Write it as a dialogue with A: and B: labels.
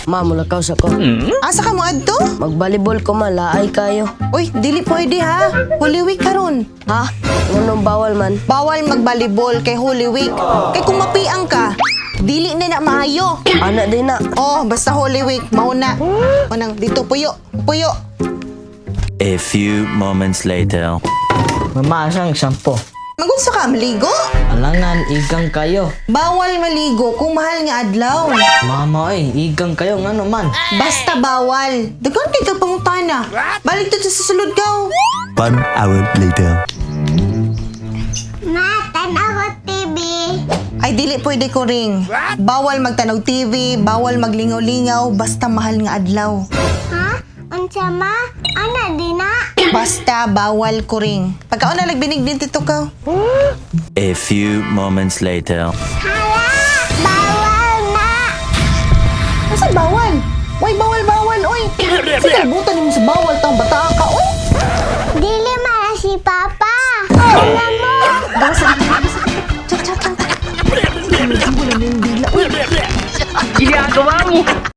A: Ma, mulakaw sa ko.
B: Asa ka mo adto?
A: Magbalibol ko malaay kayo.
B: Uy, dili pwede ha. Holy Week karon.
A: Ha? Ngunong bawal man.
B: Bawal magbalibol kay Holy Week. Kay kung mapiang ka, dili na maayo.
A: Ana din na.
B: Oh, basta Holy Week, mauna. Manang dito puyo, puyo.
C: A few moments later.
D: Mama, asang sampo.
B: Magunsa ka maligo?
D: Alangan, igang kayo.
B: Bawal maligo kung mahal nga adlaw.
D: Mama, igang kayo. Nga naman.
B: Basta bawal. Dagan kay ka pangutana. Balik to sa sulod ka.
C: 1 hour later.
E: Ma, tanaw TV.
B: Ay, dili pwede ko ring. Bawal magtanaw TV, bawal maglingaw-lingaw, basta mahal nga adlaw.
E: Ha? Unsa ma? Ana di na.
B: Basta bawal ko ring. Pagkaon na nagbinig din tito ka.
C: A few moments later.
E: Hala! Bawal na!
B: Asa bawal? Uy, bawal, oy. Sige, butan mo sa bawal tang bata ka, oy.
E: Dili man si Papa. Alam mo!
B: Chak.